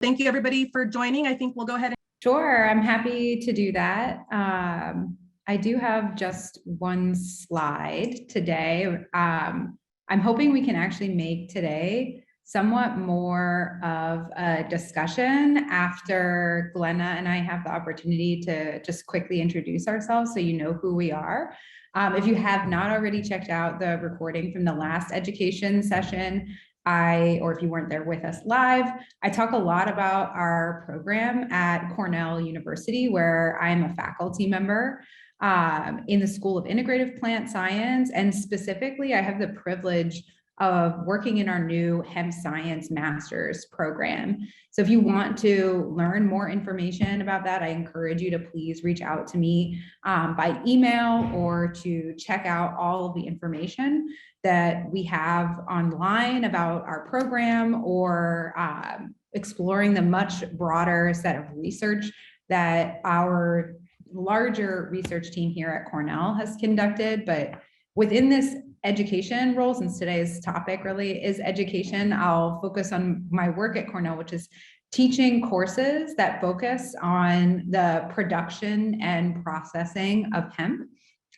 Thank you everybody for joining. I think we'll go ahead. Sure, I'm happy to do that. I do have just one slide today. I'm hoping we can actually make today somewhat more of a discussion after Glenna and I have the opportunity to just quickly introduce ourselves so you know who we are. If you have not already checked out the recording from the last education session, or if you weren't there with us live, I talk a lot about our program at Cornell University, where I'm a faculty member in the School of Integrative Plant Science. And specifically, I have the privilege of working in our new Hemp Science Master's program. So if you want to learn more information about that, I encourage you to please reach out to me by email or to check out all of the information that we have online about our program, or exploring the much broader set of research that our larger research team here at Cornell has conducted. But within this education role, since today's topic really is education, I'll focus on my work at Cornell, which is teaching courses that focus on the production and processing of hemp,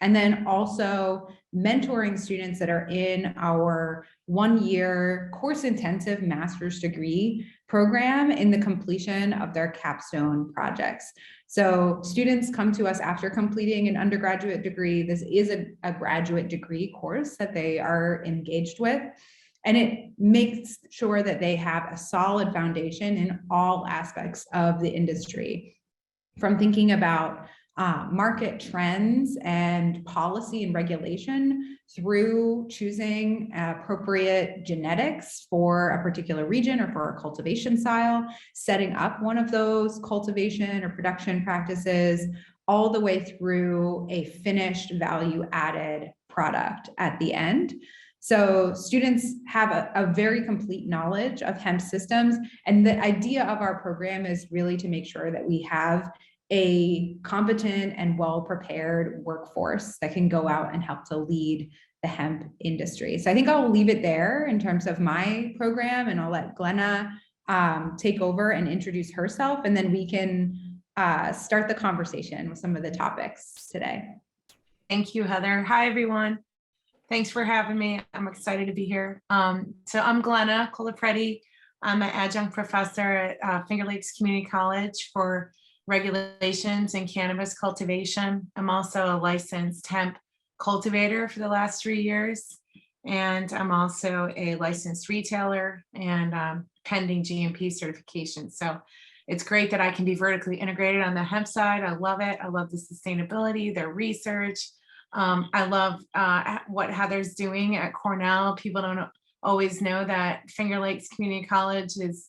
and then also mentoring students that are in our one-year course-intensive master's degree program in the completion of their capstone projects. So students come to us after completing an undergraduate degree. This is a graduate degree course that they are engaged with, and it makes sure that they have a solid foundation in all aspects of the industry, from thinking about market trends and policy and regulation, through choosing appropriate genetics for a particular region or for a cultivation style, setting up one of those cultivation or production practices, all the way through a finished value-added product at the end. So students have a very complete knowledge of hemp systems. And the idea of our program is really to make sure that we have a competent and well-prepared workforce that can go out and help to lead the hemp industry. So I think I'll leave it there in terms of my program, and I'll let Glenna take over and introduce herself, and then we can start the conversation with some of the topics today. Thank you, Heather. Hi, everyone. Thanks for having me. I'm excited to be here. So I'm Glenna Colaprete. I'm an adjunct professor at Finger Lakes Community College for regulations and cannabis cultivation. I'm also a licensed hemp cultivator for the last 3 years. And I'm also a licensed retailer and pending GMP certification. So it's great that I can be vertically integrated on the hemp side. I love it. I love the sustainability, their research. I love what Heather's doing at Cornell. People don't always know that Finger Lakes Community College is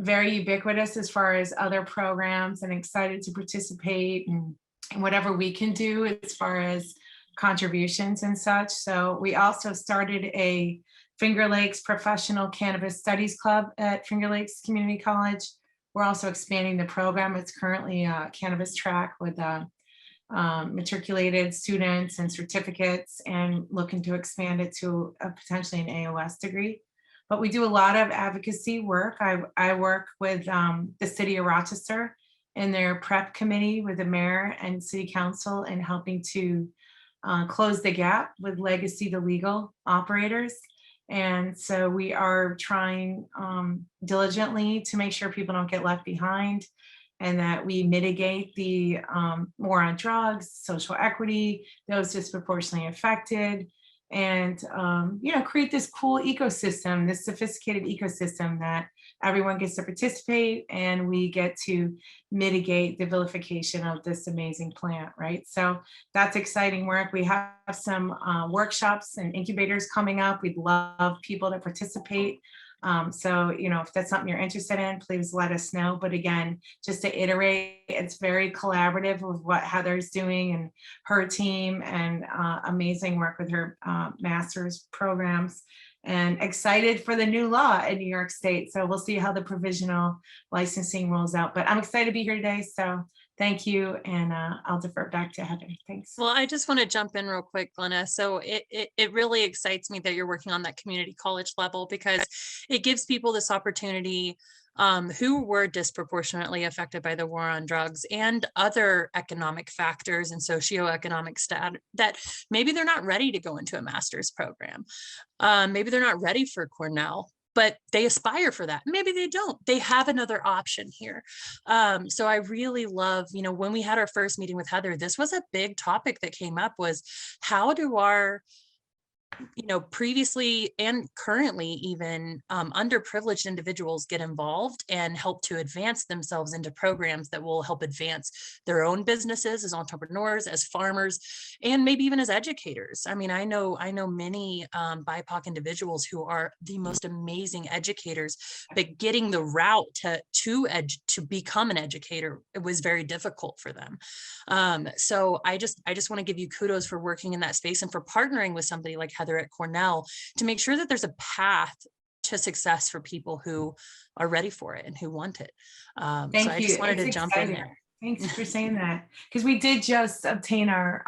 very ubiquitous as far as other programs, and excited to participate in whatever we can do as far as contributions and such. So we also started a Finger Lakes Professional Cannabis Studies Club at Finger Lakes Community College. We're also expanding the program. It's currently a cannabis track with matriculated students and certificates, and looking to expand it to potentially an AOS degree. But we do a lot of advocacy work. I work with the city of Rochester in their prep committee with the mayor and city council, and helping to close the gap with legacy to legal operators. And so we are trying diligently to make sure people don't get left behind, and that we mitigate the war on drugs, social equity, those disproportionately affected, and create this cool ecosystem, this sophisticated ecosystem that everyone gets to participate, and we get to mitigate the vilification of this amazing plant, right? So that's exciting work. We have some workshops and incubators coming up. We'd love people to participate. So, if that's something you're interested in, please let us know. But again, just to iterate, it's very collaborative with what Heather's doing and her team, and amazing work with her master's programs, and excited for the new law in New York State. So we'll see how the provisional licensing rolls out, but I'm excited to be here today. So thank you, and I'll defer back to Heather. Thanks. Well, I just want to jump in real quick, Glenna. So it really excites me that you're working on that community college level, because it gives people this opportunity who were disproportionately affected by the war on drugs and other economic factors and socioeconomic stat that maybe they're not ready to go into a master's program. Maybe they're not ready for Cornell, but they aspire for that. Maybe they don't. They have another option here. So I really love, when we had our first meeting with Heather, this was a big topic that came up, was how do our previously and currently even underprivileged individuals get involved and help to advance themselves into programs that will help advance their own businesses as entrepreneurs, as farmers, and maybe even as educators. I mean, I know many BIPOC individuals who are the most amazing educators, but getting the route to become an educator, it was very difficult for them. So I just want to give you kudos for working in that space and for partnering with somebody like Heather at Cornell to make sure that there's a path to success for people who are ready for it and who want it. So I just wanted to jump in there. Thanks for saying that, because we did just obtain our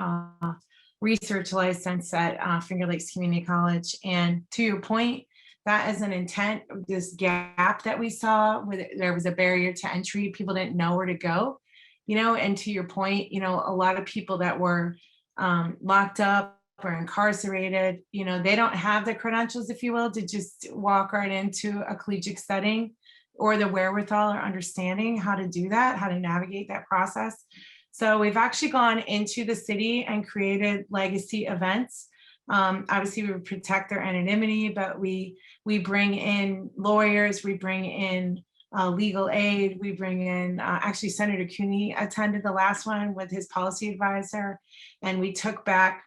research license at Finger Lakes Community College. And to your point, that is an intent, this gap that we saw where there was a barrier to entry. People didn't know where to go, and to your point, a lot of people that were locked up or incarcerated, they don't have the credentials, if you will, to just walk right into a collegiate setting, or the wherewithal or understanding how to do that, how to navigate that process. So we've actually gone into the city and created legacy events. Obviously, we protect their anonymity, but we bring in lawyers, we bring in legal aid, we bring in, actually Senator Cooney attended the last one with his policy advisor, and we took back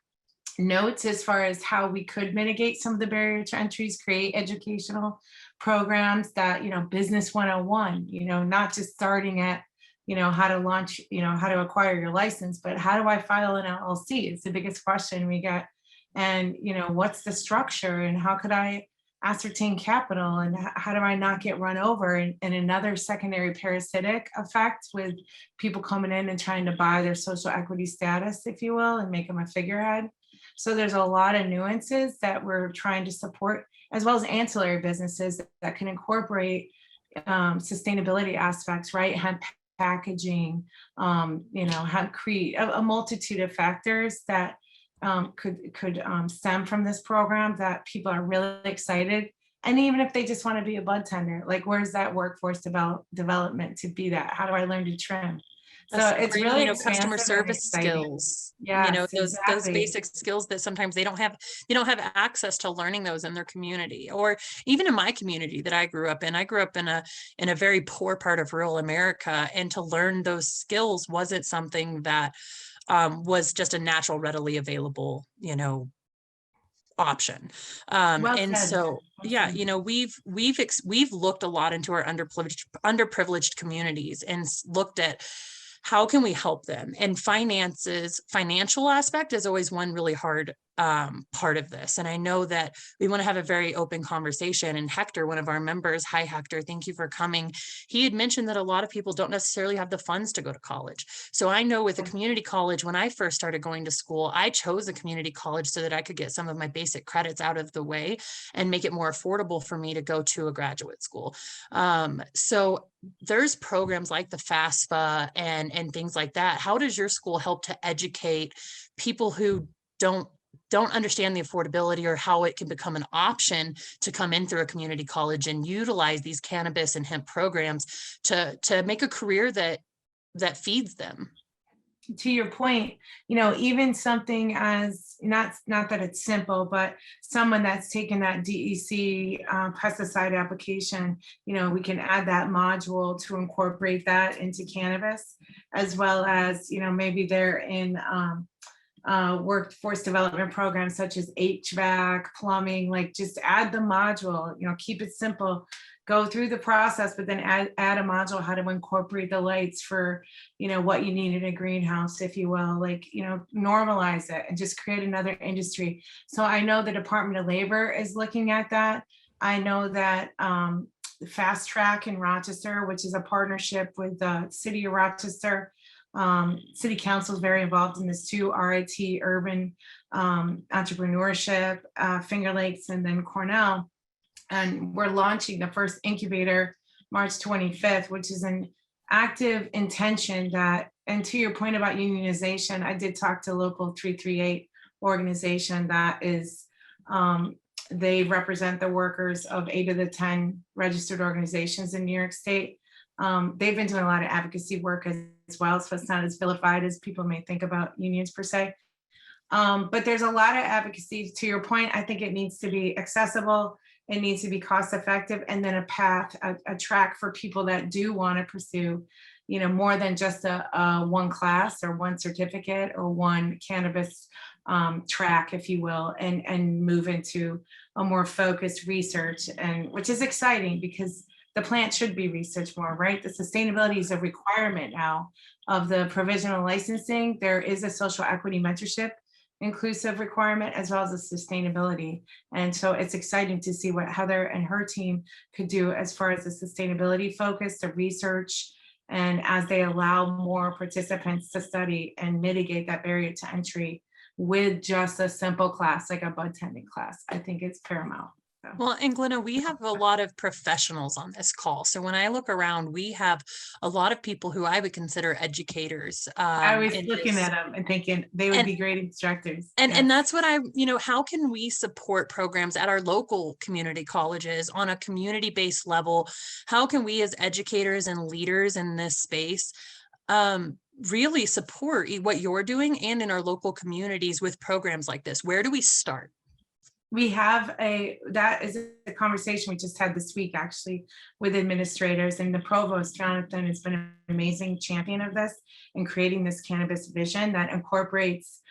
notes as far as how we could mitigate some of the barrier to entries, create educational programs that, business 101, not just starting at, how to launch, how to acquire your license, but how do I file an LLC? It's the biggest question we get. And, what's the structure and how could I ascertain capital and how do I not get run over? And another secondary parasitic effect with people coming in and trying to buy their social equity status, if you will, and make them a figurehead. So there's a lot of nuances that we're trying to support, as well as ancillary businesses that can incorporate sustainability aspects, right? Hemp packaging, hempcrete, a multitude of factors that could stem from this program that people are really excited. And even if they just want to be a bud tender, like where's that workforce development to be that? How do I learn to trim? So it's really customer service skills, Yes, those exactly. basic skills that sometimes they don't have access to learning those in their community, or even in my community that I grew up in. I grew up in a very poor part of rural America, and to learn those skills wasn't something that was just a natural, readily available, option. And said. so, yeah, we've looked a lot into our underprivileged communities and looked at how can we help them? And financial aspect is always one really hard part of this. And I know that we want to have a very open conversation. And Hector, one of our members, hi Hector, thank you for coming. He had mentioned that a lot of people don't necessarily have the funds to go to college. So I know with a community college, when I first started going to school, I chose a community college so that I could get some of my basic credits out of the way and make it more affordable for me to go to a graduate school. So there's programs like the FAFSA and things like that. How does your school help to educate people who don't understand the affordability or how it can become an option to come in through a community college and utilize these cannabis and hemp programs to make a career that feeds them? To your point, even something as not that it's simple, but someone that's taken that DEC pesticide application, we can add that module to incorporate that into cannabis, as well as, maybe they're in workforce development programs such as HVAC, plumbing, like just add the module, keep it simple. Go through the process, but then add a module, how to incorporate the lights for, what you need in a greenhouse, if you will, like, normalize it and just create another industry. So I know the Department of Labor is looking at that. I know that Fast Track in Rochester, which is a partnership with the City of Rochester, City Council is very involved in this too, RIT, Urban Entrepreneurship, Finger Lakes, and then Cornell. And we're launching the first incubator March 25th, which is an active intention that, and to your point about unionization, I did talk to local 338 organization that is, they represent the workers of 8 of the 10 registered organizations in New York State. They've been doing a lot of advocacy work as well, so it's not as vilified as people may think about unions per se. But there's a lot of advocacy. To your point, I think it needs to be accessible, it needs to be cost effective, and then a path, a track for people that do want to pursue, you know, more than just a one class or one certificate or one cannabis track, if you will, and move into a more focused research, and which is exciting because the plant should be researched more, right? The sustainability is a requirement now of the provisional licensing. There is a social equity mentorship inclusive requirement as well as a sustainability. And so it's exciting to see what Heather and her team could do as far as the sustainability focus, the research, and as they allow more participants to study and mitigate that barrier to entry with just a simple class like a bud tending class. I think it's paramount. So. Well, and Glenna, we have a lot of professionals on this call. So when I look around, we have a lot of people who I would consider educators. I was looking at them and thinking they would be great instructors. And that's what how can we support programs at our local community colleges on a community-based level? How can we as educators and leaders in this space really support what you're doing and in our local communities with programs like this? Where do we start? We have that is a conversation we just had this week actually with administrators, and the provost Jonathan has been an amazing champion of this in creating this cannabis vision that incorporates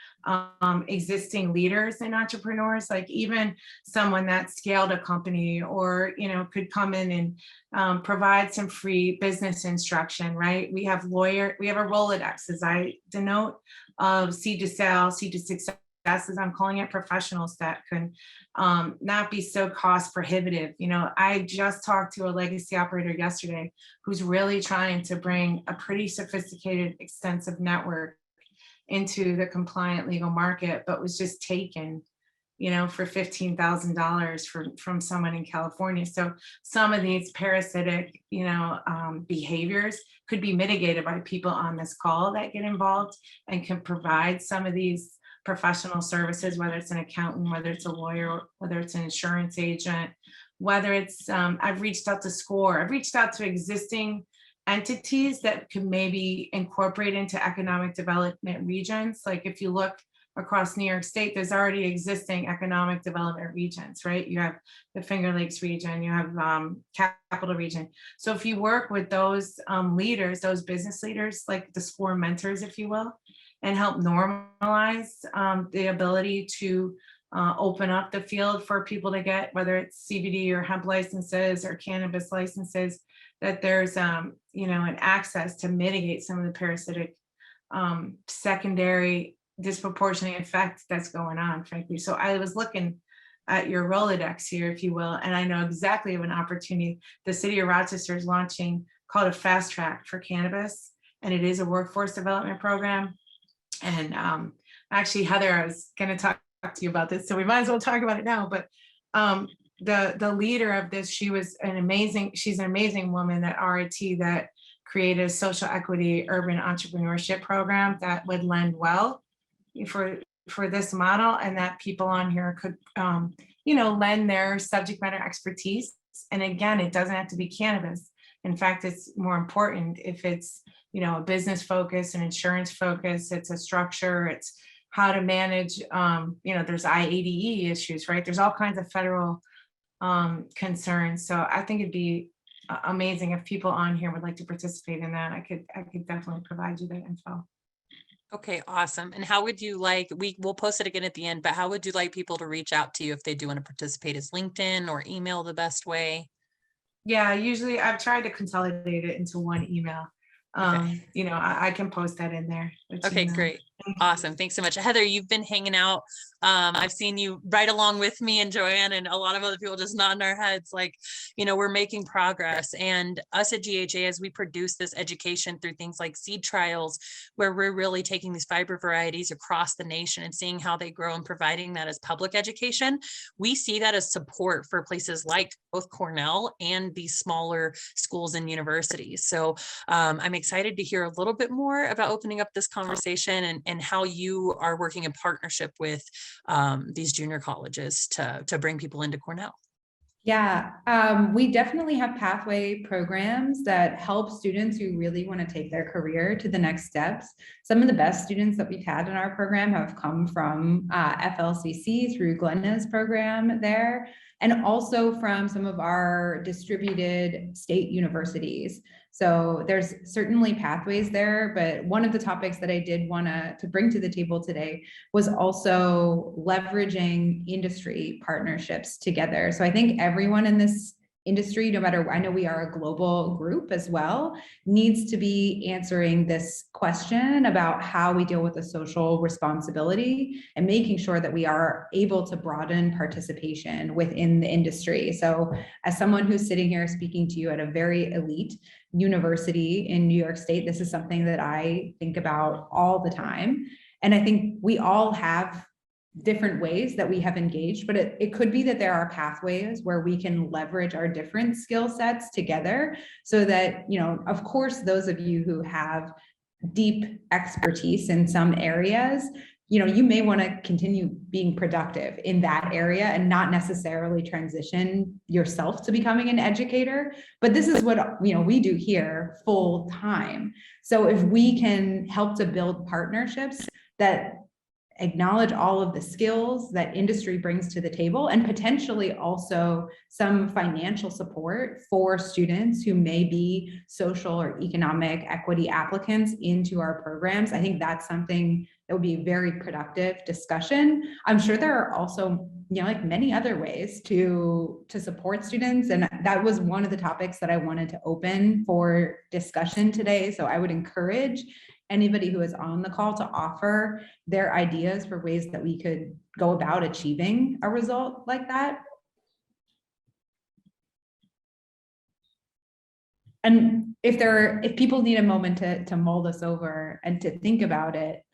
existing leaders and entrepreneurs, like even someone that scaled a company or, you know, could come in and provide some free business instruction, right? We have a Rolodex, as I denote, of seed to sale, seed to success, as I'm calling it, professionals that can not be so cost prohibitive. You know, I just talked to a legacy operator yesterday who's really trying to bring a pretty sophisticated, extensive network into the compliant legal market, but was just taken, you know, for $15,000 from someone in California. So some of these parasitic, you know, behaviors could be mitigated by people on this call that get involved and can provide some of these professional services, whether it's an accountant, whether it's a lawyer, whether it's an insurance agent, whether it's, I've reached out to SCORE, I've reached out to existing entities that could maybe incorporate into economic development regions. Like if you look across New York State, there's already existing economic development regions, right? You have the Finger Lakes region, you have Capital region. So if you work with those leaders, those business leaders, like the SCORE mentors, if you will, and help normalize the ability to open up the field for people to get, whether it's CBD or hemp licenses or cannabis licenses, that there's you know, an access to mitigate some of the parasitic secondary disproportionate effect that's going on, frankly. So I was looking at your Rolodex here, if you will, and I know exactly of an opportunity. The city of Rochester is launching called a fast track for cannabis, and it is a workforce development program. And actually, Heather, I was going to talk to you about this, so we might as well talk about it now. But the leader of this, she's an amazing woman at RIT that created a social equity urban entrepreneurship program that would lend well for this model, and that people on here could, you know, lend their subject matter expertise. And again, it doesn't have to be cannabis. In fact, it's more important if it's, you know, a business focus, an insurance focus, it's a structure, it's how to manage, you know, there's IADE issues, right? There's all kinds of federal concerns. So I think it'd be amazing if people on here would like to participate in that. I could definitely provide you that info. Okay, awesome. And how would you like, we'll post it again at the end, but how would you like people to reach out to you if they do want to participate? Is LinkedIn or email the best way? Yeah, usually I've tried to consolidate it into one email. Okay. You know, I can post that in there. Okay, great. Awesome. Thanks so much. Heather, you've been hanging out. I've seen you right along with me and Joanne and a lot of other people just nodding our heads like, we're making progress. And us at GHA, as we produce this education through things like seed trials, where we're really taking these fiber varieties across the nation and seeing how they grow and providing that as public education, we see that as support for places like both Cornell and these smaller schools and universities. So I'm excited to hear a little bit more about opening up this conversation and how you are working in partnership with these junior colleges to bring people into Cornell. Yeah, we definitely have pathway programs that help students who really want to take their career to the next steps. Some of the best students that we've had in our program have come from FLCC through Glenna's program there, and also from some of our distributed state universities. So there's certainly pathways there, but one of the topics that I did want to bring to the table today was also leveraging industry partnerships together. So I think everyone in this industry, no matter, I know we are a global group as well, needs to be answering this question about how we deal with the social responsibility and making sure that we are able to broaden participation within the industry. So as someone who's sitting here speaking to you at a very elite university in New York State, this is something that I think about all the time. And I think we all have different ways that we have engaged, but it could be that there are pathways where we can leverage our different skill sets together so that, of course, those of you who have deep expertise in some areas, you may want to continue being productive in that area and not necessarily transition yourself to becoming an educator. But this is what, we do here full time. So if we can help to build partnerships that acknowledge all of the skills that industry brings to the table, and potentially also some financial support for students who may be social or economic equity applicants into our programs, I think that's something that would be a very productive discussion. I'm sure there are also, like many other ways to support students. And that was one of the topics that I wanted to open for discussion today. So I would encourage anybody who is on the call to offer their ideas for ways that we could go about achieving a result like that. And if people need a moment to mull this over and to think about it,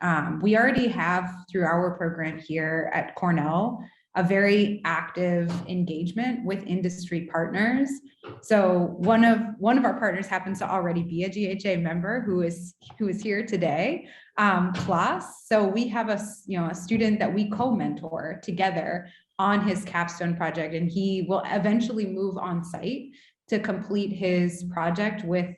we already have, through our program here at Cornell, a very active engagement with industry partners. So one of our partners happens to already be a GHA member who is here today, Klaus. So we have a student that we co-mentor together on his capstone project, and he will eventually move on site to complete his project with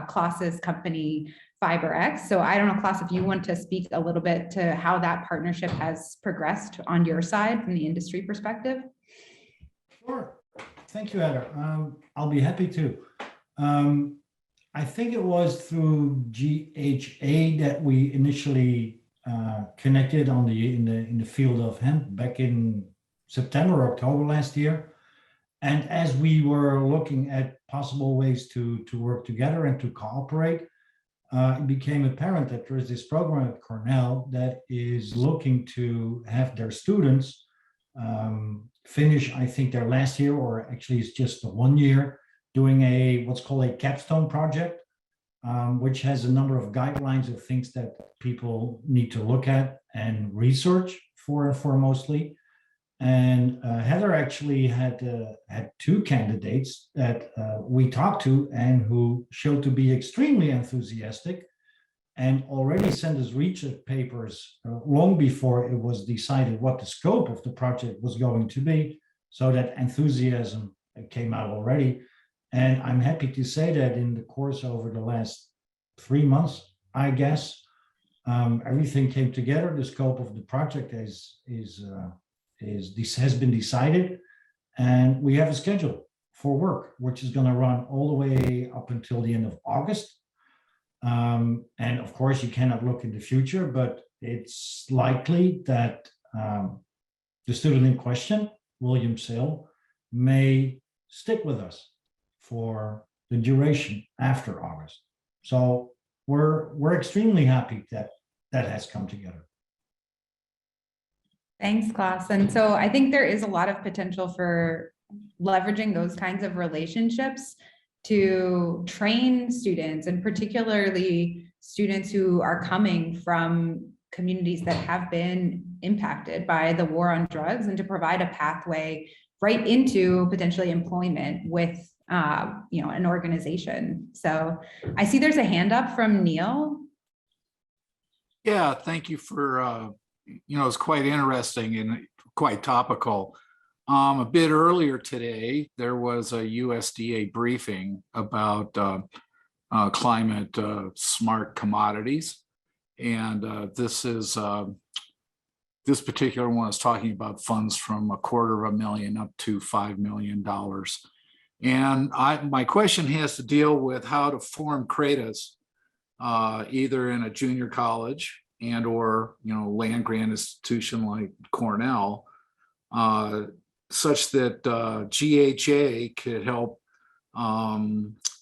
Klaus's company, FiberX. So I don't know, Klaus, if you want to speak a little bit to how that partnership has progressed on your side from the industry perspective. Sure. Thank you, Heather. I'll be happy to. I think it was through GHA that we initially connected in the field of hemp back in September or October last year. And as we were looking at possible ways to work together and to cooperate, it became apparent that there is this program at Cornell that is looking to have their students finish, I think, their last year, or actually it's just the 1 year, doing what's called a capstone project, which has a number of guidelines of things that people need to look at and research for mostly. And Heather actually had two candidates that we talked to and who showed to be extremely enthusiastic and already sent us research papers long before it was decided what the scope of the project was going to be. So that enthusiasm came out already. And I'm happy to say that in the course over the last 3 months, I guess, everything came together. The scope of the project has been decided, and we have a schedule for work, which is going to run all the way up until the end of August. And of course, you cannot look in the future, but it's likely that the student in question, William Sale, may stick with us for the duration after August. So we're extremely happy that that has come together. Thanks, Klaus. And so I think there is a lot of potential for leveraging those kinds of relationships to train students, and particularly students who are coming from communities that have been impacted by the war on drugs, and to provide a pathway right into potentially employment with an organization. So I see there's a hand up from Neil. Yeah, thank you for, it's quite interesting and quite topical. A bit earlier today, there was a USDA briefing about climate smart commodities. And this particular one is talking about funds from $250,000 up to $5 million. And my question has to deal with how to form CRADAs, either in a junior college and or land grant institution like Cornell, such that GHA could help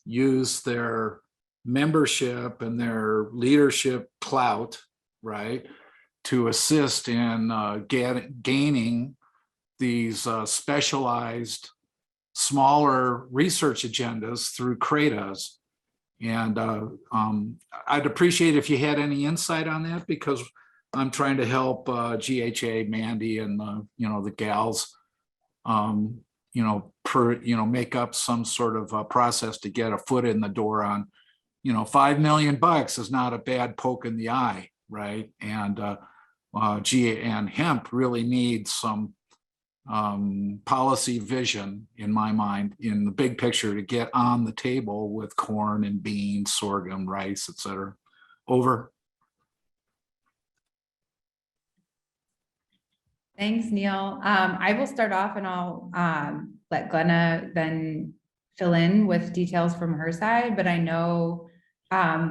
use their membership and their leadership clout, right, to assist in gaining these specialized, smaller research agendas through CRADAs. And I'd appreciate if you had any insight on that, because I'm trying to help GHA, Mandy, and the gals, make up some sort of process to get a foot in the door on, $5 million is not a bad poke in the eye, right? And and hemp really needs some policy vision, in my mind, in the big picture, to get on the table with corn and beans, sorghum, rice, et cetera. Over. Thanks, Neil. I will start off, and I'll let Glenna then fill in with details from her side. But I know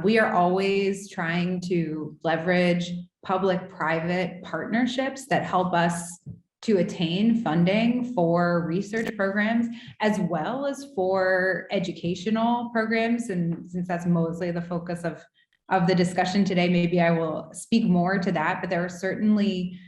we are always trying to leverage public-private partnerships that help us to attain funding for research programs, as well as for educational programs. And since that's mostly the focus of the discussion today, maybe I will speak more to that. But there are certainly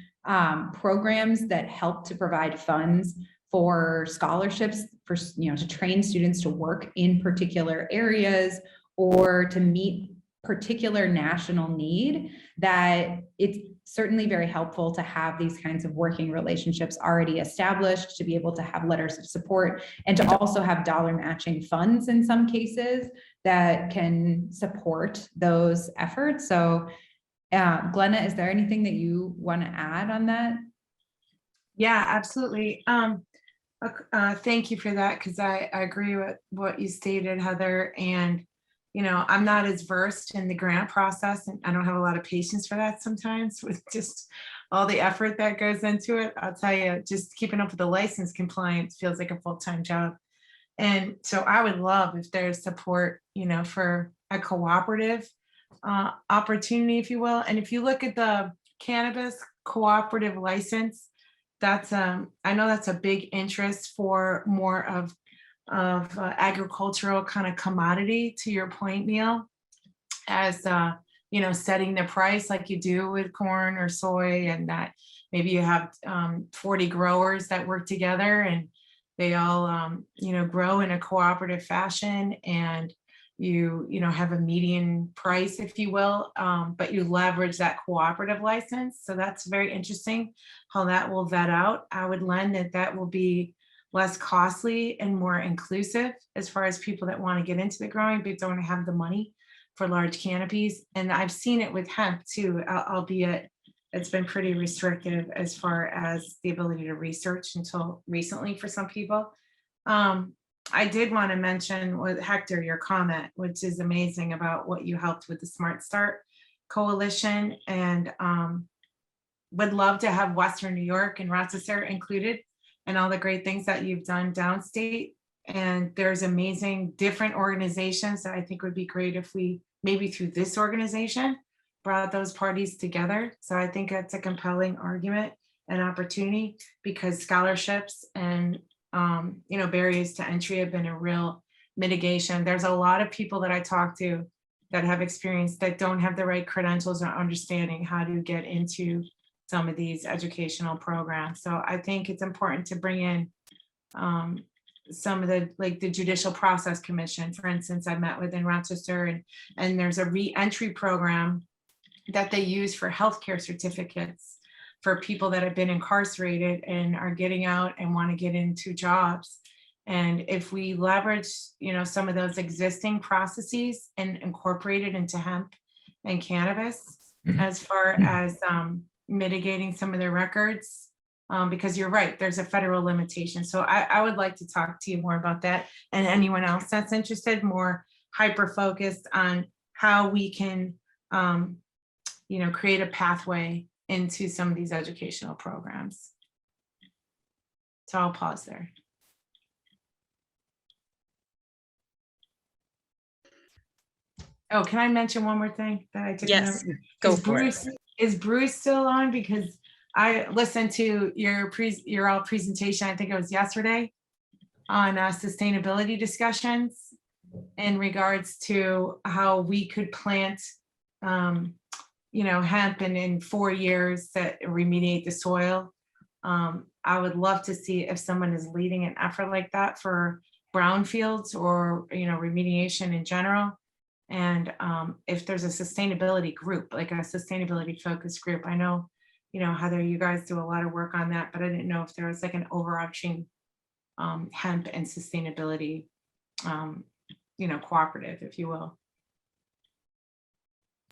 programs that help to provide funds for scholarships for, to train students to work in particular areas, or to meet particular national need, that it's certainly very helpful to have these kinds of working relationships already established, to be able to have letters of support, and to also have dollar matching funds in some cases that can support those efforts. So Glenna, is there anything that you want to add on that? Yeah, absolutely. Thank you for that, because I agree with what you stated, Heather. And I'm not as versed in the grant process, and I don't have a lot of patience for that sometimes, with just all the effort that goes into it. I'll tell you, just keeping up with the license compliance feels like a full-time job. And so I would love if there's support, for a cooperative opportunity, if you will. And if you look at the cannabis cooperative license, that's I know that's a big interest for more of agricultural kind of commodity, to your point, Neil, as setting the price like you do with corn or soy, and that maybe you have 40 growers that work together, and they all grow in a cooperative fashion, and you have a median price, if you will, but you leverage that cooperative license. So that's very interesting how that will vet out. I would lend that will be less costly and more inclusive as far as people that want to get into the growing but don't have the money for large canopies. And I've seen it with hemp too, albeit it's been pretty restrictive as far as the ability to research until recently for some people. I did want to mention with Hector, your comment, which is amazing, about what you helped with the Smart Start Coalition, and would love to have Western New York and Rochester included, and all the great things that you've done downstate. And there's amazing different organizations that I think would be great if we, maybe through this organization, brought those parties together. So I think that's a compelling argument and opportunity, because scholarships and barriers to entry have been a real mitigation. There's a lot of people that I talk to that have experience that don't have the right credentials or understanding how to get into some of these educational programs. So I think it's important to bring in some of the, like the Judicial Process Commission, for instance, I met with in Rochester, and there's a re-entry program that they use for healthcare certificates for people that have been incarcerated and are getting out and want to get into jobs. And if we leverage, you know, some of those existing processes and incorporate it into hemp and cannabis, as far as mitigating some of their records, because you're right, there's a federal limitation. So I would like to talk to you more about that, and anyone else that's interested, more hyper-focused on how we can, you know, create a pathway into some of these educational programs. So I'll pause there. Oh, can I mention one more thing that I took? Yes, note? go Is for it. Is Bruce still on? Because I listened to your all presentation, I think it was yesterday, on sustainability discussions in regards to how we could plant, you know, hemp, and in 4 years that remediate the soil. I would love to see if someone is leading an effort like that for brownfields or, you know, remediation in general. And if there's a sustainability group, like a sustainability focused group, I know, you know, Heather, you guys do a lot of work on that, but I didn't know if there was like an overarching hemp and sustainability, you know, cooperative, if you will.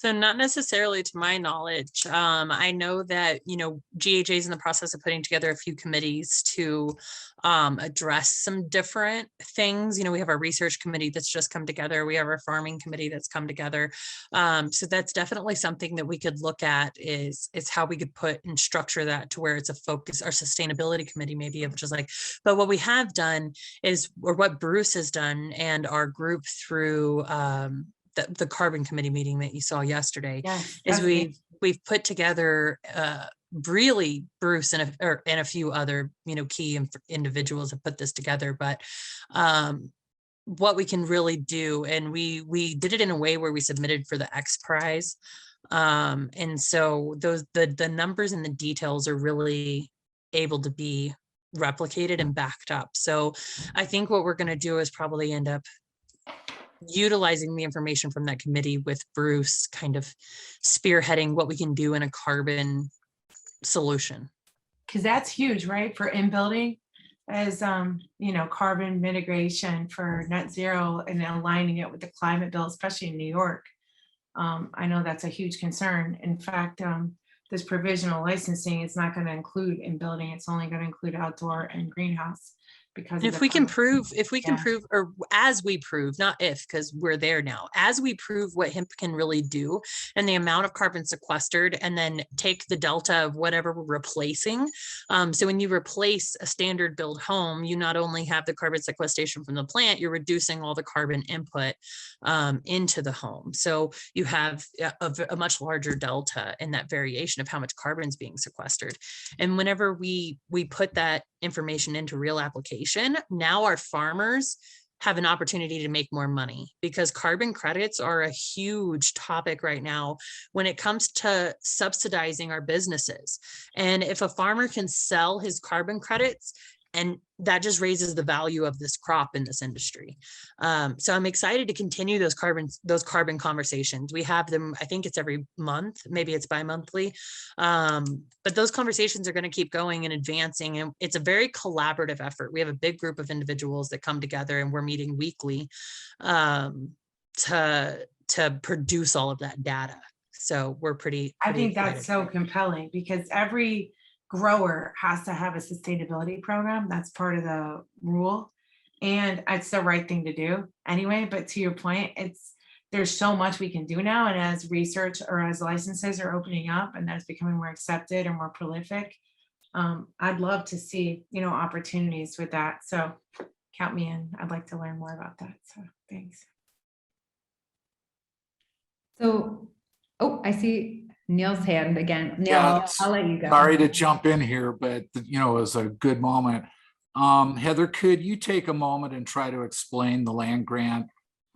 So not necessarily to my knowledge. I know that, you know, GHA is in the process of putting together a few committees to address some different things. You know, we have our research committee that's just come together. We have our farming committee that's come together. So that's definitely something that we could look at is how we could put and structure that to where it's a focus, our sustainability committee maybe of just like, but what we have done is, or what Bruce has done and our group through the carbon committee meeting that you saw yesterday, Yes, is we've put together really Bruce and a few other, you know, key individuals have put this together, but what we can really do, and we did it in a way where we submitted for the X Prize, and so those the numbers and the details are really able to be replicated and backed up. So I think what we're going to do is probably end up utilizing the information from that committee with Bruce kind of spearheading what we can do in a carbon solution. Because that's huge, right? For in building as, you know, carbon mitigation for net zero and aligning it with the climate bill, especially in New York. I know that's a huge concern. In fact, this provisional licensing is not going to include in building. It's only going to include outdoor and greenhouse. Because If we can prove, Yeah. or as we prove, not if, because we're there now, as we prove what hemp can really do and the amount of carbon sequestered, and then take the delta of whatever we're replacing. So when you replace a standard build home, you not only have the carbon sequestration from the plant, you're reducing all the carbon input into the home. So you have a much larger delta in that variation of how much carbon is being sequestered. And whenever we put that information into real application, now our farmers have an opportunity to make more money, because carbon credits are a huge topic right now when it comes to subsidizing our businesses. And if a farmer can sell his carbon credits, and that just raises the value of this crop in this industry. So I'm excited to continue those carbon conversations. We have them, I think it's every month, maybe it's bi-monthly. But those conversations are going to keep going and advancing. And it's a very collaborative effort. We have a big group of individuals that come together, and we're meeting weekly to produce all of that data. So we're pretty I think that's excited. so compelling, because every grower has to have a sustainability program. That's part of the rule. And it's the right thing to do anyway. But to your point, there's so much we can do now. And as research or as licenses are opening up and that's becoming more accepted and more prolific, I'd love to see, you know, opportunities with that. So count me in. I'd like to learn more about that. So thanks. So, oh, I see Neil's hand again. Neil, Yeah, I'll let you go. Sorry to jump in here, but you know, it was a good moment. Heather, could you take a moment and try to explain the land grant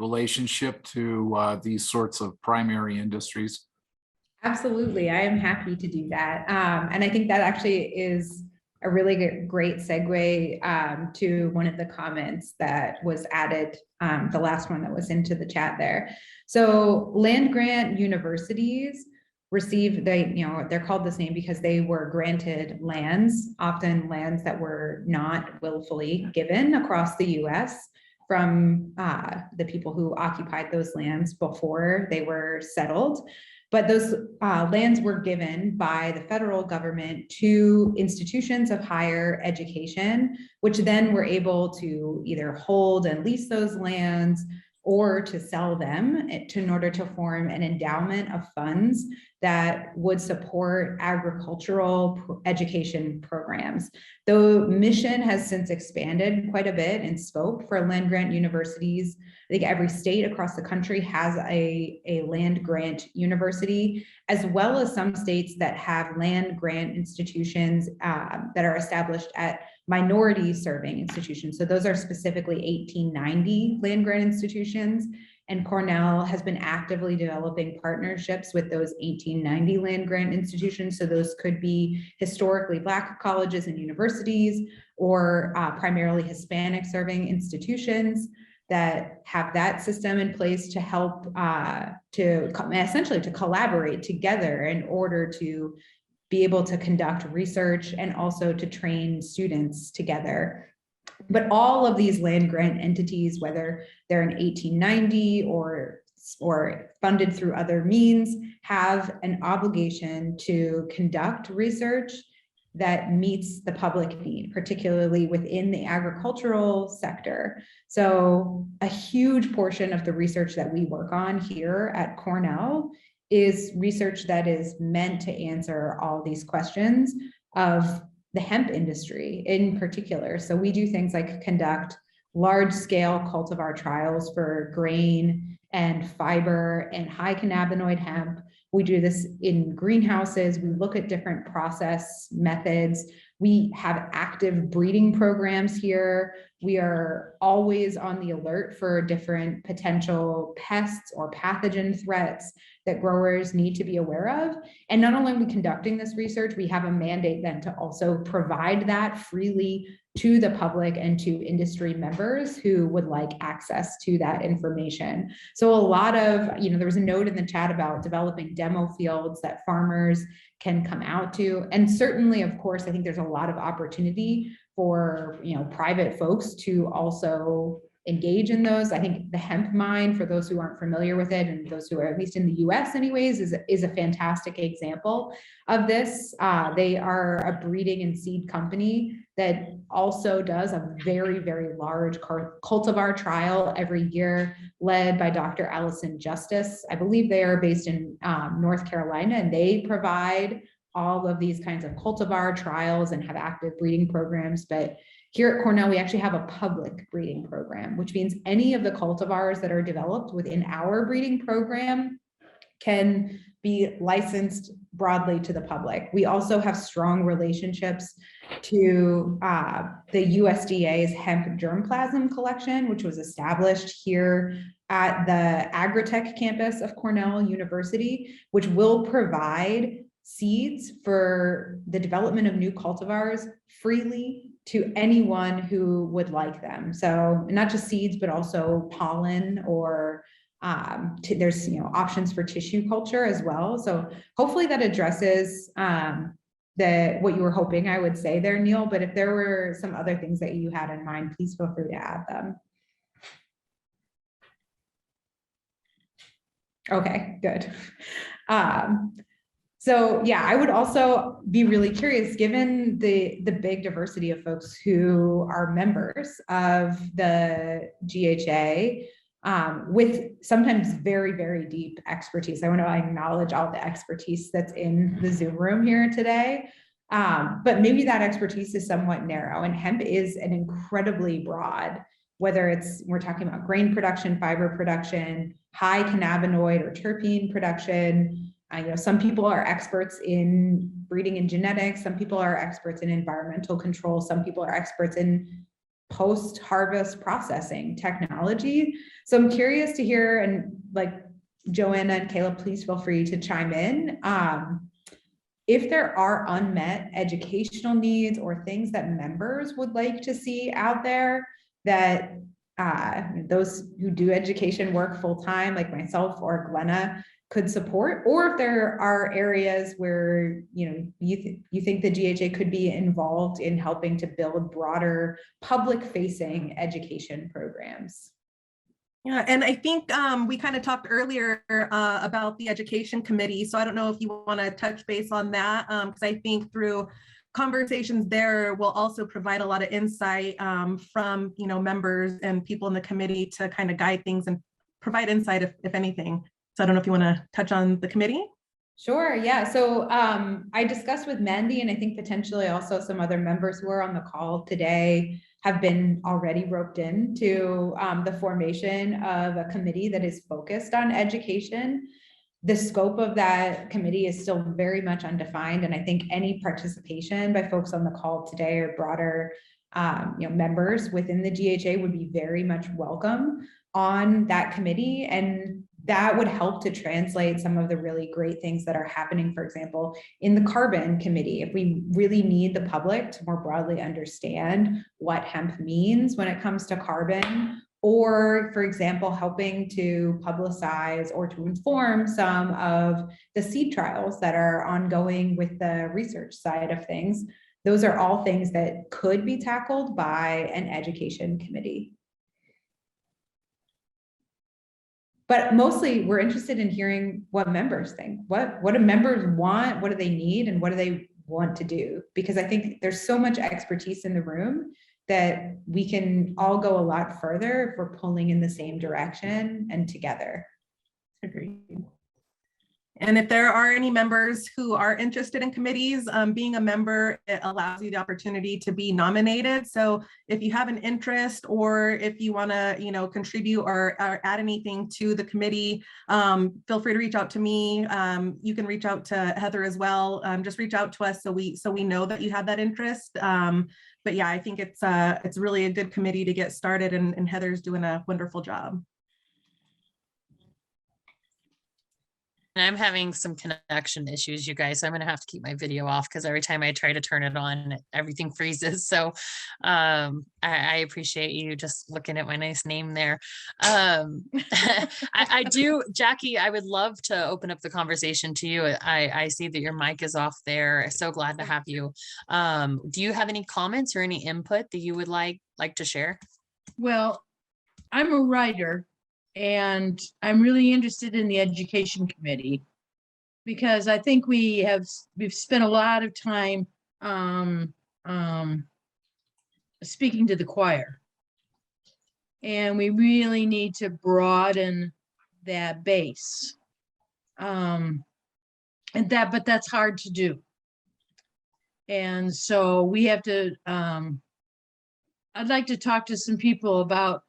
relationship to these sorts of primary industries? Absolutely, I am happy to do that. And I think that actually is a really great segue to one of the comments that was added, the last one that was into the chat there. So land grant universities receive, they're called this name because they were granted lands, often lands that were not willfully given across the US from the people who occupied those lands before they were settled. But those lands were given by the federal government to institutions of higher education, which then were able to either hold and lease those lands or to sell them in order to form an endowment of funds that would support agricultural education programs. The mission has since expanded quite a bit in scope for land grant universities. I think every state across the country has a land grant university, as well as some states that have land grant institutions that are established at minority serving institutions. So those are specifically 1890 land grant institutions. And Cornell has been actively developing partnerships with those 1890 land grant institutions. So those could be historically Black colleges and universities, or primarily Hispanic serving institutions that have that system in place to help essentially to collaborate together in order to be able to conduct research and also to train students together. But all of these land grant entities, whether they're in 1890 or funded through other means, have an obligation to conduct research that meets the public need, particularly within the agricultural sector. So a huge portion of the research that we work on here at Cornell is research that is meant to answer all these questions of the hemp industry in particular. So we do things like conduct large-scale cultivar trials for grain and fiber and high cannabinoid hemp. We do this in greenhouses. We look at different process methods. We have active breeding programs here. We are always on the alert for different potential pests or pathogen threats that growers need to be aware of. And not only are we conducting this research, we have a mandate then to also provide that freely to the public and to industry members who would like access to that information. So a lot of, there was a note in the chat about developing demo fields that farmers can come out to. And certainly, of course, I think there's a lot of opportunity for, private folks to also engage in those. I think the hemp mine, for those who aren't familiar with it, and those who are at least in the US anyways, is a fantastic example of this. They are a breeding and seed company that also does a very, very large cultivar trial every year, led by Dr. Allison Justice. I believe they are based in North Carolina, and they provide all of these kinds of cultivar trials and have active breeding programs. But here at Cornell, we actually have a public breeding program, which means any of the cultivars that are developed within our breeding program can be licensed broadly to the public. We also have strong relationships to the USDA's hemp germplasm collection, which was established here at the Agritech campus of Cornell University, which will provide seeds for the development of new cultivars freely to anyone who would like them. So not just seeds, but also pollen, or there's options for tissue culture as well. So hopefully that addresses what you were hoping I would say there, Neil. But if there were some other things that you had in mind, please feel free to add them. Okay, good. So yeah, I would also be really curious, given the big diversity of folks who are members of the GHA, with sometimes very, very deep expertise. I want to acknowledge all the expertise that's in the Zoom room here today. But maybe that expertise is somewhat narrow, and hemp is an incredibly broad, whether we're talking about grain production, fiber production, high cannabinoid or terpene production. Some people are experts in breeding and genetics. Some people are experts in environmental control. Some people are experts in post-harvest processing technology. So I'm curious to hear, and like Joanna and Caleb, please feel free to chime in. If there are unmet educational needs or things that members would like to see out there that those who do education work full-time, like myself or Glenna, could support, or if there are areas where you think the GHA could be involved in helping to build broader public-facing education programs. Yeah, and I think we kind of talked earlier about the education committee. So I don't know if you want to touch base on that, because I think through conversations there will also provide a lot of insight from members and people in the committee to kind of guide things and provide insight if anything. So I don't know if you want to touch on the committee. Sure, yeah. So I discussed with Mandy, and I think potentially also some other members who are on the call today have been already roped into the formation of a committee that is focused on education. The scope of that committee is still very much undefined, and I think any participation by folks on the call today or broader members within the GHA would be very much welcome on that committee, and that would help to translate some of the really great things that are happening, for example, in the carbon committee. If we really need the public to more broadly understand what hemp means when it comes to carbon, or for example, helping to publicize or to inform some of the seed trials that are ongoing with the research side of things, those are all things that could be tackled by an education committee. But mostly we're interested in hearing what members think. What do members want? What do they need? And what do they want to do? Because I think there's so much expertise in the room that we can all go a lot further if we're pulling in the same direction and together. Agreed. And if there are any members who are interested in committees, being a member, it allows you the opportunity to be nominated. So if you have an interest, or if you want to, contribute or add anything to the committee, feel free to reach out to me. You can reach out to Heather as well. Just reach out to us so we know that you have that interest. But yeah, I think it's really a good committee to get started, and Heather's doing a wonderful job. And I'm having some connection issues, you guys. So I'm going to have to keep my video off because every time I try to turn it on, everything freezes. So I appreciate you just looking at my nice name there. I do, Jackie, I would love to open up the conversation to you. I see that your mic is off there. So glad to have you. Do you have any comments or any input that you would like to share? Well, I'm a writer, and I'm really interested in the education committee because I think we've spent a lot of time speaking to the choir, and we really need to broaden that base. But that's hard to do. And so we have to, I'd like to talk to some people about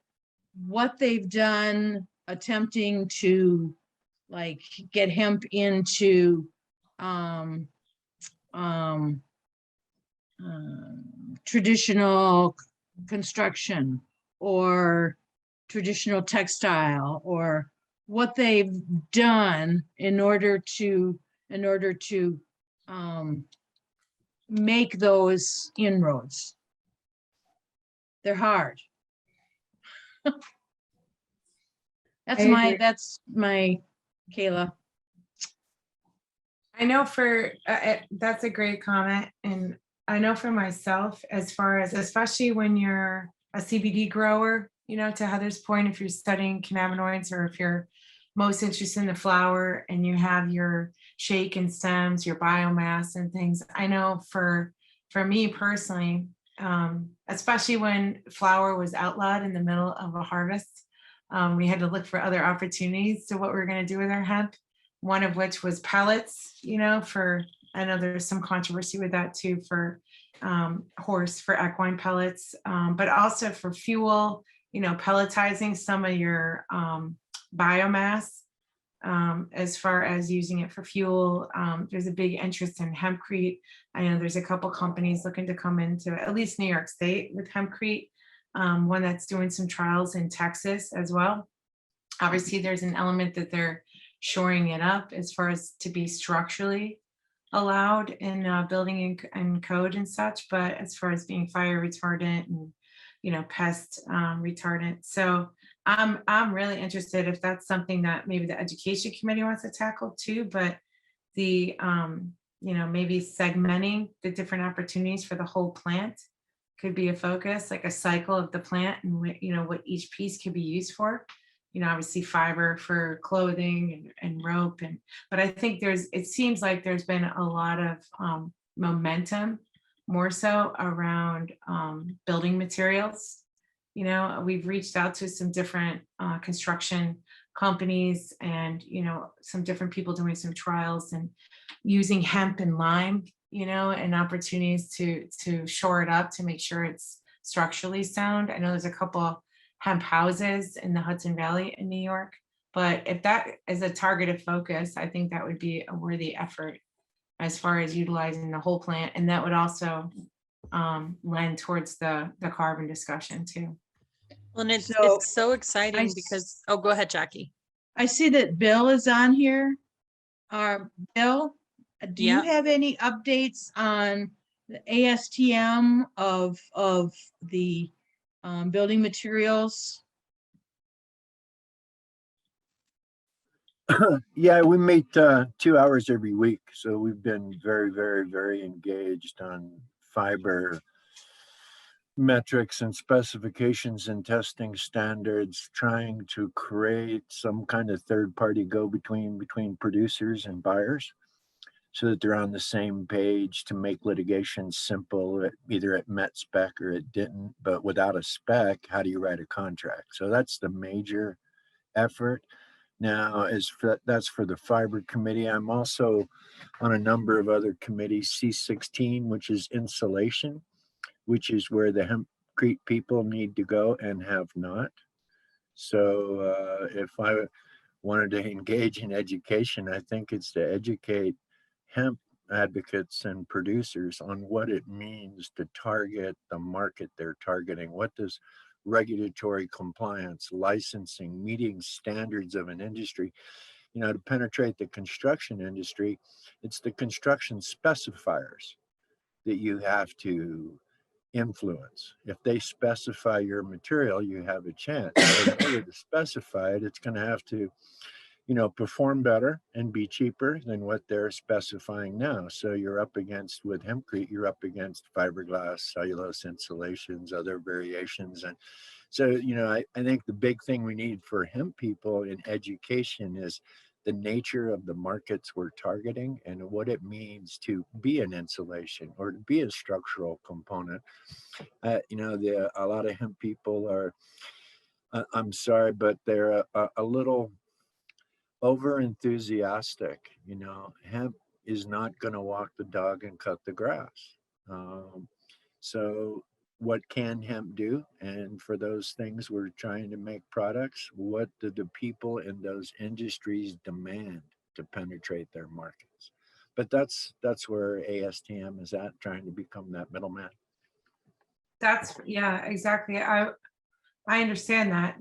what they've done attempting to get hemp into traditional construction or traditional textile, or what they've done in order to make those inroads. They're hard. That's my Kayla. I know that's a great comment. And I know for myself, as far as, especially when you're a CBD grower, to Heather's point, if you're studying cannabinoids, or if you're most interested in the flower and you have your shake and stems, your biomass and things, I know for me personally, especially when flower was outlawed in the middle of a harvest, we had to look for other opportunities to what we were going to do with our hemp, one of which was pellets, I know there's some controversy with that too, for for equine pellets, but also for fuel, pelletizing some of your biomass, as far as using it for fuel. There's a big interest in hempcrete. I know there's a couple companies looking to come into at least New York State with hempcrete, one that's doing some trials in Texas as well. Obviously, there's an element that they're shoring it up as far as to be structurally allowed in building and code and such, but as far as being fire retardant and, pest retardant. So I'm really interested if that's something that maybe the education committee wants to tackle too, but the, maybe segmenting the different opportunities for the whole plant could be a focus, like a cycle of the plant and what each piece could be used for. Obviously fiber for clothing and rope, but I think it seems like there's been a lot of momentum more so around building materials. We've reached out to some different construction companies and, some different people doing some trials and using hemp and lime, and opportunities to shore it up to make sure it's structurally sound. I know there's a couple hemp houses in the Hudson Valley in New York, but if that is a targeted focus, I think that would be a worthy effort as far as utilizing the whole plant, and that would also lend towards the carbon discussion too. Well, and it's So, so exciting s- because, oh, go ahead, Jackie. I see that Bill is on here. Bill, do you Yeah. have any updates on the ASTM of the building materials? Yeah, we meet 2 hours every week. So we've been very, very, very engaged on fiber metrics and specifications and testing standards, trying to create some kind of third-party go-between producers and buyers so that they're on the same page to make litigation simple. Either it met spec or it didn't, but without a spec, how do you write a contract? So that's the major effort. Now, that's for the fiber committee. I'm also on a number of other committees, C16, which is insulation, which is where the hempcrete people need to go and have not. So if I wanted to engage in education, I think it's to educate hemp advocates and producers on what it means to target the market they're targeting. What does regulatory compliance, licensing, meeting standards of an industry, to penetrate the construction industry, it's the construction specifiers that you have to influence. If they specify your material, you have a chance. But in order to specify it, it's going to have to perform better and be cheaper than what they're specifying now. So you're up against, with hempcrete, you're up against fiberglass, cellulose insulations, other variations. And so, I think the big thing we need for hemp people in education is the nature of the markets we're targeting and what it means to be an insulation or to be a structural component. A lot of hemp people are, I'm sorry, but they're a little over enthusiastic. Hemp is not going to walk the dog and cut the grass. So what can hemp do? And for those things we're trying to make products, what do the people in those industries demand to penetrate their markets? But that's where ASTM is at, trying to become that middleman. Yeah, exactly. I understand that,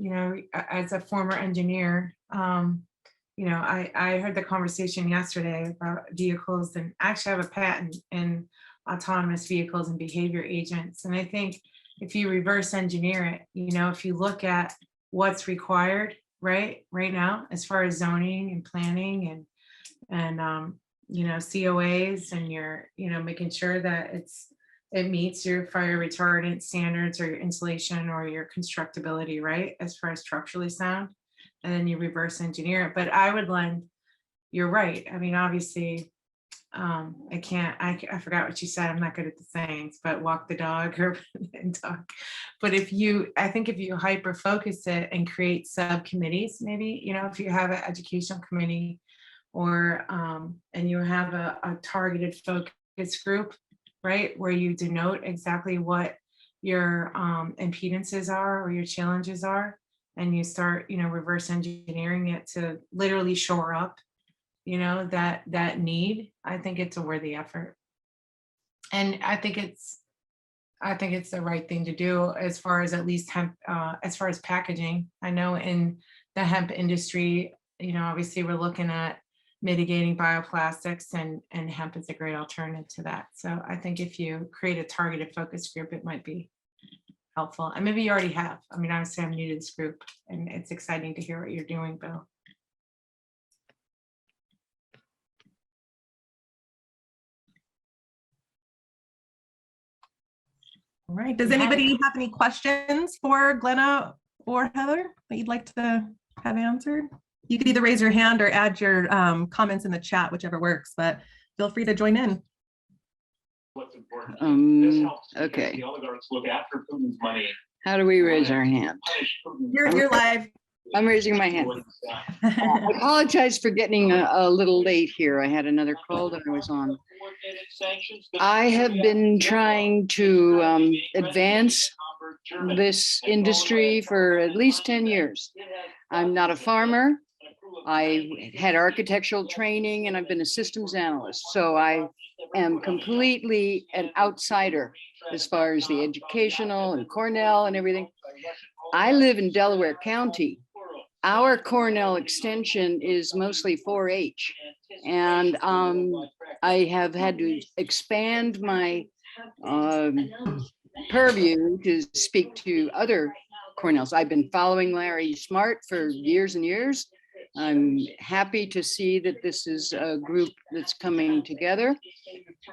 as a former engineer, I heard the conversation yesterday about vehicles, and actually have a patent in autonomous vehicles and behavior agents. And I think if you reverse engineer it, if you look at what's required right now, as far as zoning and planning and COAs, and you're, making sure that it meets your fire retardant standards or your insulation or your constructability, right? As far as structurally sound, and then you reverse engineer it. But I would lend, you're right. I mean, obviously, I forgot what you said. I'm not good at the sayings, but walk the dog and talk. But I think if you hyper focus it and create subcommittees, maybe, if you have an educational committee or, and you have a targeted focus group, right, where you denote exactly what your impedances are or your challenges are, and you start, reverse engineering it to literally shore up, that need. I think it's a worthy effort. And I think it's the right thing to do as far as at least hemp, as far as packaging. I know in the hemp industry. You know, obviously we're looking at mitigating bioplastics, and hemp is a great alternative to that. So I think if you create a targeted focus group, it might be helpful. And maybe you already have. I mean, obviously I'm new to this group, and it's exciting to hear what you're doing, Bill. All right. Does anybody have any questions for Glenna or Heather that you'd like to have answered? You could either raise your hand or add your comments in the chat, whichever works, but feel free to join in. Okay. How do we raise our hand? You're live. I'm raising my hand. I apologize for getting a little late here. I had another call that I was on. I have been trying to advance this industry for at least 10 years. I'm not a farmer. I had architectural training and I've been a systems analyst. So I am completely an outsider as far as the educational and Cornell and everything. I live in Delaware County. Our Cornell extension is mostly 4-H. And I have had to expand my purview to speak to other Cornells. I've been following Larry Smart for years and years. I'm happy to see that this is a group that's coming together.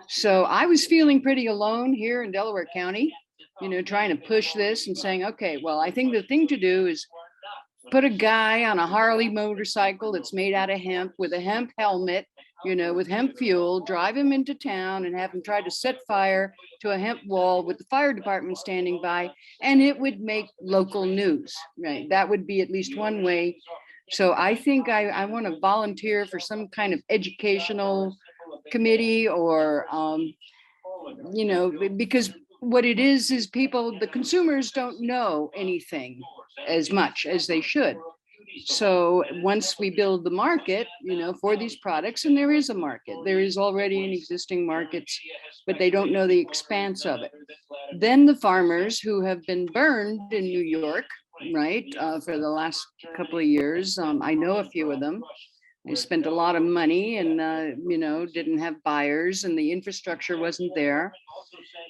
So I was feeling pretty alone here in Delaware County, you know, trying to push this and saying, okay, well, I think the thing to do is put a guy on a Harley motorcycle that's made out of hemp with a hemp helmet, you know, with hemp fuel, drive him into town and have him try to set fire to a hemp wall with the fire department standing by, and it would make local news, right? That would be at least one way. So I think I want to volunteer for some kind of educational committee or, you know, because what it is people, the consumers don't know anything as much as they should. So once we build the market, you know, for these products, and there is a market, there is already an existing markets, but they don't know the expanse of it. Then the farmers who have been burned in New York, right, for the last couple of years, I know a few of them. I spent a lot of money and, you know, didn't have buyers and the infrastructure wasn't there.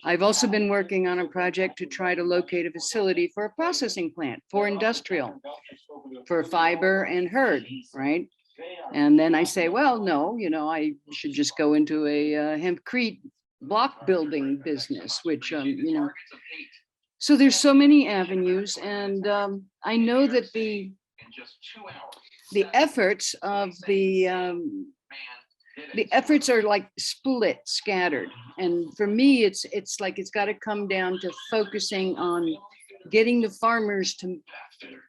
I've also been working on a project to try to locate a facility for a processing plant for industrial, for fiber and hurd, right? And then I say, well, no, you know, I should just go into a hempcrete block building business, which, you know, so there's so many avenues. And I know that the efforts of the efforts are like split, scattered. And for me, it's like, it's got to come down to focusing on getting the farmers to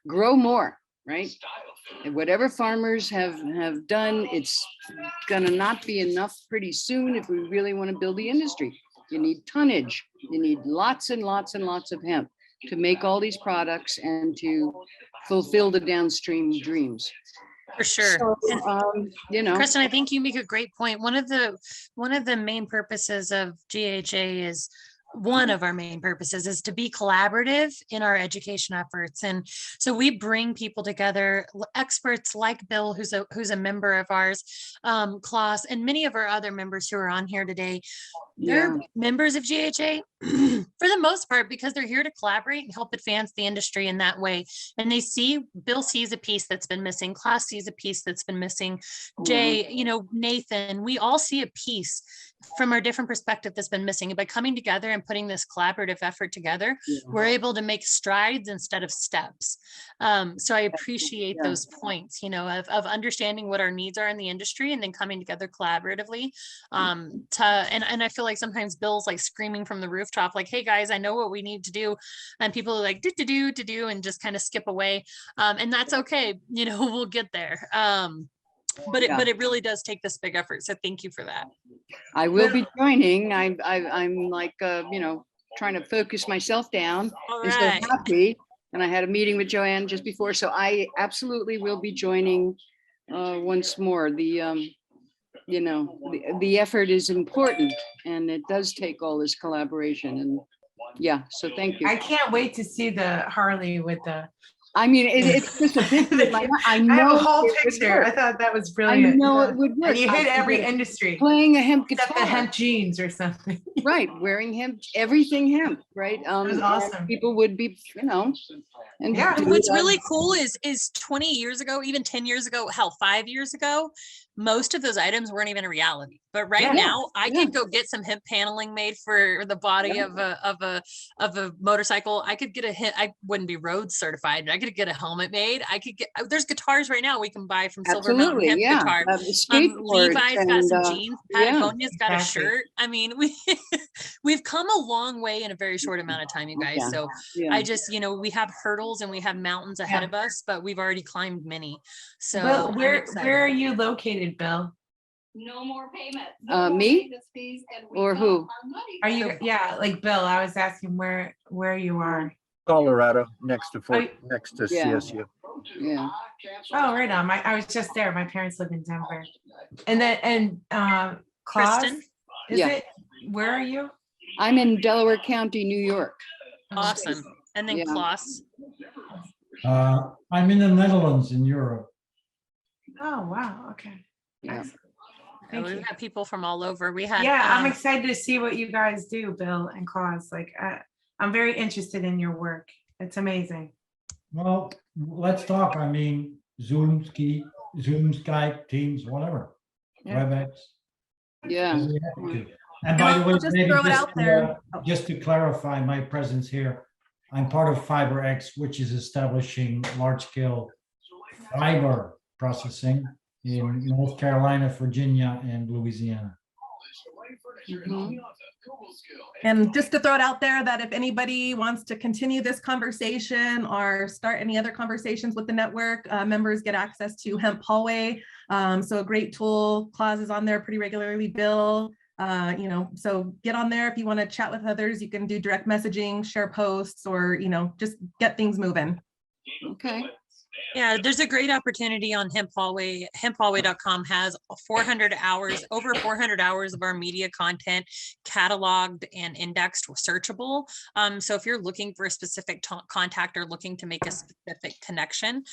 grow more, right? And whatever farmers have done, it's gonna not be enough pretty soon if we really want to build the industry. You need tonnage, you need lots and lots and lots of hemp to make all these products and to fulfill the downstream dreams. For sure. So, you know, Kristen, I think you make a great point. One of the main purposes of GHA is, one of our main purposes is to be collaborative in our education efforts. And so we bring people together, experts like Bill, who's a member of ours, Klaus, and many of our other members who are on here today. They're members of GHA for the most part, because they're here to collaborate and help advance the industry in that way. And they see, Bill sees a piece that's been missing, Klaus sees a piece that's been missing, Jay, you know, Nathan, we all see a piece from our different perspective that's been missing. And by coming together and putting this collaborative effort together, we're able to make strides instead of steps. So I appreciate those points, you know, of understanding what our needs are in the industry and then coming together collaboratively. And I feel like sometimes Bill's like screaming from the rooftop, like, hey guys, I know what we need to do. And people are like, do, and just kind of skip away. And that's okay. You know, we'll get there. But it really does take this big effort. So thank you for that. I will be joining. I'm like, you know, trying to focus myself down. All And so right. happy. And I had a meeting with Joanne just before, so I absolutely will be joining once more. The you know, the effort is important, and it does take all this collaboration. And yeah, so thank you. I can't wait to see the Harley with the I mean, it's just a picture in my mind. I I have know a whole it would picture. I work. thought that was I brilliant. know Yeah. it would work. And you I hit could every get it industry playing a hemp except guitar. the hemp jeans or something. Right, wearing hemp, everything hemp, right? was And awesome. people would be, you know, and Yeah. do And what's it on- really cool is 20 years ago, even 10 years ago, hell, 5 years ago, most of those items weren't even a reality. But right Yeah. now, I Yeah. could go get some hemp paneling made for the body Yeah. of a motorcycle. I could get I wouldn't be road certified, but I could get a helmet made. I could get, there's guitars right now we can buy from Silver Mountain Absolutely, Hemp yeah. Guitar. Skateboards Levi's got some and, jeans, yeah, Patagonia's got a exactly. shirt. I mean, we've come a long way in a very short amount of time, you guys. Yeah. So yeah. I just, we have hurdles and we have mountains ahead Yeah. of us, but we've already climbed many. So Bill, I'm where excited. are you located, Bill? No more payment. Me? Or who? Are you? Yeah, like Bill. I was asking where you are. Colorado, next to Oh, next to Yeah. CSU. Yeah. Oh, right on. I was just there. My parents live in Denver. And Claus, Kristen? is Yeah. it? Where are you? I'm in Delaware County, New York. Awesome. And then Yeah. Klaus. I'm in the Netherlands in Europe. Oh, wow. Okay. Yeah. Excellent. Thank We've you. got people from all over. We had, Yeah, I'm excited to see what you guys do, Bill and Claus. Like, I'm very interested in your work. It's amazing. Well, let's talk. I mean, Zoom, Skype, Teams, whatever. Yeah. WebEx. Yeah. I'd be happy to. And by the way, Just maybe throw it out there. just to clarify my presence here, I'm part of FiberX, which is establishing large-scale fiber processing in North Carolina, Virginia, and Louisiana. Mhm. And just to throw it out there that if anybody wants to continue this conversation or start any other conversations with the network, members get access to Hemp Hallway. So a great tool, clauses on there pretty regularly, Bill. So get on there if you want to chat with others. You can do direct messaging, share posts, or just get things moving. Okay. Yeah, there's a great opportunity on Hemp Hallway. Hemphallway.com has 400 hours, over 400 hours of our media content cataloged and indexed or searchable. So if you're looking for a specific contact or looking to make a specific connection,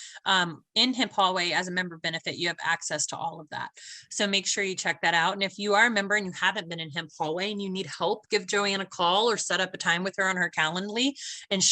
in Hemp Hallway as a member benefit, you have access to all of that. So make sure you check that out. And if you are a member and you haven't been in Hemp Hallway and you need help, give Joanne a call or set up a time with her on her Calendly, and she'll